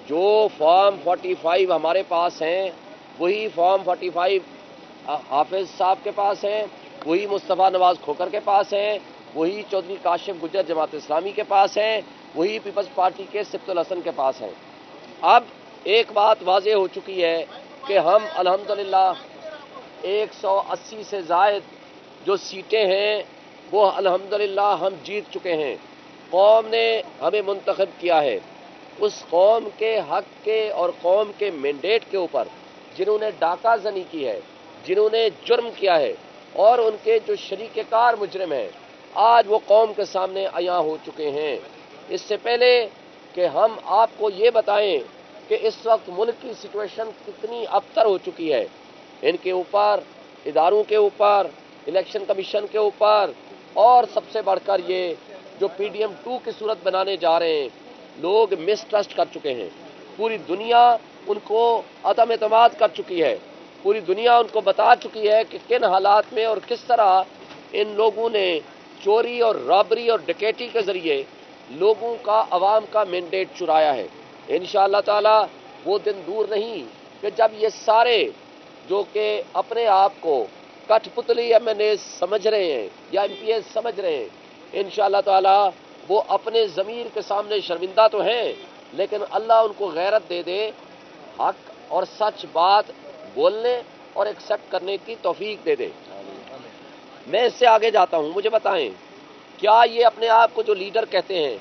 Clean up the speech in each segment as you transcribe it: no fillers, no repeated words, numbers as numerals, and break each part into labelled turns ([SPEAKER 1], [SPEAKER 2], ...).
[SPEAKER 1] जो फॉर्म 45 हमारे पास हैं वही फॉर्म 45 हाफिज साहब के पास हैं, वही मुस्तफ़ा नवाज खोखर के पास हैं, वही चौधरी काशिफ गुजर जमात इस्लामी के पास हैं, वही पीपल्स पार्टी के सिब्तुल हसन के पास हैं। अब एक बात वाज़ेह हो चुकी है कि हम अल्हम्दुलिल्लाह 180 से ज़ायद जो सीटें हैं वो अल्हम्दुलिल्लाह हम जीत चुके हैं। कौम ने हमें मुंतखब किया है। उस कौम के हक के और कौम के मैंडेट के ऊपर जिन्होंने डाका जनी की है, जिन्होंने जुर्म किया है और उनके जो शरीककार मुजरिम हैं, आज वो कौम के सामने अयां हो चुके हैं। इससे पहले कि हम आपको ये बताएं कि इस वक्त मुल्क की सिचुएशन कितनी अबतर हो चुकी है, इनके ऊपर, इदारों के ऊपर, इलेक्शन कमीशन के ऊपर और सबसे बढ़कर ये जो PDM 2 की सूरत बनाने जा रहे हैं, लोग मिसट्रस्ट कर चुके हैं। पूरी दुनिया उनको अदम एतमाद कर चुकी है। पूरी दुनिया उनको बता चुकी है कि किन हालात में और किस तरह इन लोगों ने चोरी और रॉबरी और डकैती के ज़रिए लोगों का, अवाम का मैंडेट चुराया है। इंशाअल्लाह ताला वो दिन दूर नहीं कि जब ये सारे जो कि अपने आप को कठपुतली MNA समझ रहे हैं या MPs समझ रहे हैं, इंशाअल्लाह ताला वो अपने ज़मीर के सामने शर्मिंदा तो हैं, लेकिन अल्लाह उनको गैरत दे दे, हक और सच बात बोलने और एक्सेप्ट करने की तौफीक दे दे। मैं इससे आगे जाता हूँ, मुझे बताएं, क्या ये अपने आप को जो लीडर कहते हैं,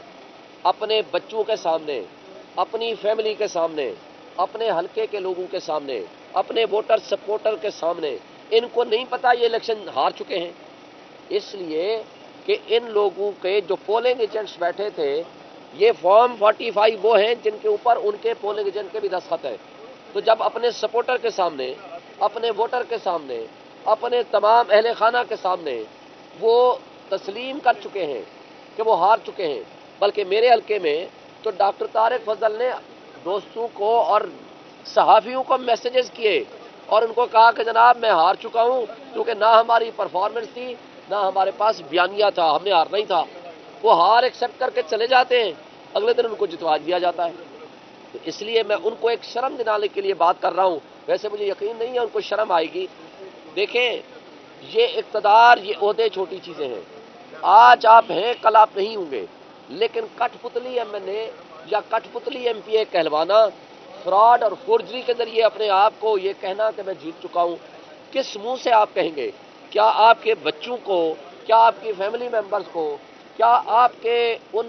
[SPEAKER 1] अपने बच्चों के सामने, अपनी फैमिली के सामने, अपने हलके के लोगों के सामने, अपने वोटर सपोर्टर के सामने, इनको नहीं पता ये इलेक्शन हार चुके हैं? इसलिए कि इन लोगों के जो पोलिंग एजेंट्स बैठे थे, ये फॉर्म 45 वो हैं जिनके ऊपर उनके पोलिंग एजेंट के भी दस्तखत है। तो जब अपने सपोर्टर के सामने, अपने वोटर के सामने, अपने तमाम अहले खाना के सामने वो तस्लीम कर चुके हैं कि वो हार चुके हैं, बल्कि मेरे हलके में तो डॉक्टर तारिक फजल ने दोस्तों को और सहाफ़ियों को मैसेजेस किए और उनको कहा कि जनाब मैं हार चुका हूँ, क्योंकि ना हमारी परफॉर्मेंस थी, ना हमारे पास बयानिया था, हमने हारना ही था। वो हार एक्सेप्ट करके चले जाते हैं, अगले दिन उनको जितवा दिया जाता है। तो इसलिए मैं उनको एक शर्म दिलाने के लिए बात कर रहा हूँ। वैसे मुझे यकीन नहीं है उनको शर्म आएगी। देखें, ये इक़्तिदार, ये ओहदे छोटी चीज़ें हैं। आज आप हैं, कल आप नहीं होंगे, लेकिन कठपुतली MNA या कठपुतली MPA कहलवाना, फ्रॉड और फोर्जरी के जरिए अपने आप को ये कहना कि मैं जीत चुका हूँ, किस मुंह से आप कहेंगे? क्या आपके बच्चों को, क्या आपकी फैमिली मेंबर्स को, क्या आपके उन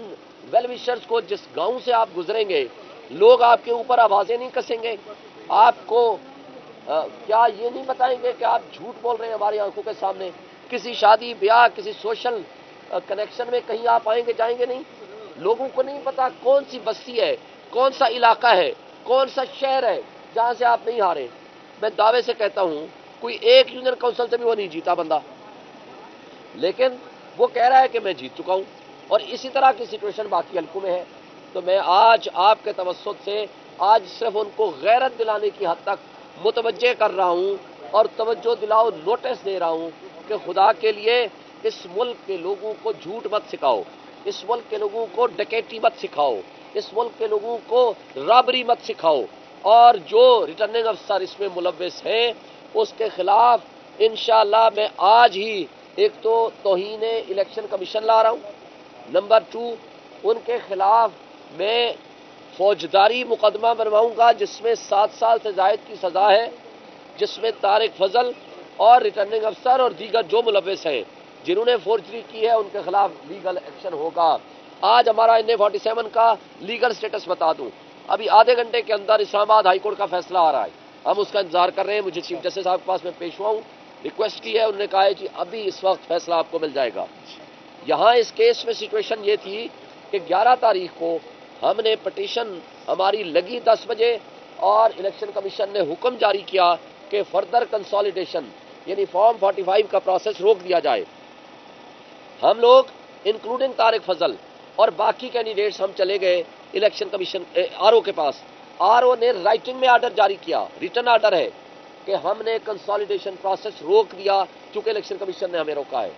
[SPEAKER 1] वेल विशर्स को जिस गांव से आप गुजरेंगे, लोग आपके ऊपर आवाज़ें नहीं कसेंगे? आपको क्या ये नहीं बताएंगे कि आप झूठ बोल रहे हैं हमारी आंखों के सामने? किसी शादी ब्याह, किसी सोशल कनेक्शन में कहीं आप आएंगे जाएंगे नहीं? लोगों को नहीं पता कौन सी बस्ती है, कौन सा इलाका है, कौन सा शहर है जहां से आप नहीं हारे। मैं दावे से कहता हूं कोई एक यूनियन काउंसिल से भी वो नहीं जीता बंदा, लेकिन वो कह रहा है कि मैं जीत चुका हूं। और इसी तरह की सिचुएशन बाकी हल्कों में है। तो मैं आज आपके तवस्सुत से आज सिर्फ उनको गैरत दिलाने की हद तक मुतवज्जे कर रहा हूं और तवज्जो दिलाओ नोटिस दे रहा हूं कि खुदा के लिए इस मुल्क के लोगों को झूठ मत सिखाओ, इस मुल्क के लोगों को डकैती मत सिखाओ, इस मुल्क के लोगों को रॉबरी मत सिखाओ, और जो रिटर्निंग अफसर इसमें मुलव्विस हैं उसके खिलाफ इंशाअल्लाह मैं आज ही एक तो तौहीन इलेक्शन कमीशन ला रहा हूं, नंबर 2 उनके खिलाफ मैं फौजदारी मुकदमा बनवाऊंगा जिसमें 7 साल से ज़ायद की सज़ा है, जिसमें तारिक फजल और रिटर्निंग अफसर और दीगर जो मुलव्विस हैं जिन्होंने फोर्जरी की है उनके खिलाफ लीगल एक्शन होगा। आज हमारा NA 47 का लीगल स्टेटस बता दूं, अभी आधे घंटे के अंदर इस्लामाबाद हाई कोर्ट का फैसला आ रहा है, हम उसका इंतजार कर रहे हैं। मुझे चीफ जस्टिस साहब के पास में पेश हुआ हूँ, रिक्वेस्ट की है, उन्होंने कहा है कि अभी इस वक्त फैसला आपको मिल जाएगा। यहाँ इस केस में सिचुएशन ये थी कि 11 तारीख को हमने पटिशन हमारी लगी 10 बजे और इलेक्शन कमीशन ने हुक्म जारी किया कि फर्दर कंसोलिडेशन यानी फॉर्म 45 का प्रोसेस रोक दिया जाए। हम लोग इंक्लूडिंग तारिक फजल और बाकी कैंडिडेट्स हम चले गए इलेक्शन कमीशन RO के पास। RO ने राइटिंग में आर्डर जारी किया, रिटर्न आर्डर है कि हमने कंसोलिडेशन प्रोसेस रोक दिया क्योंकि इलेक्शन कमीशन ने हमें रोका है।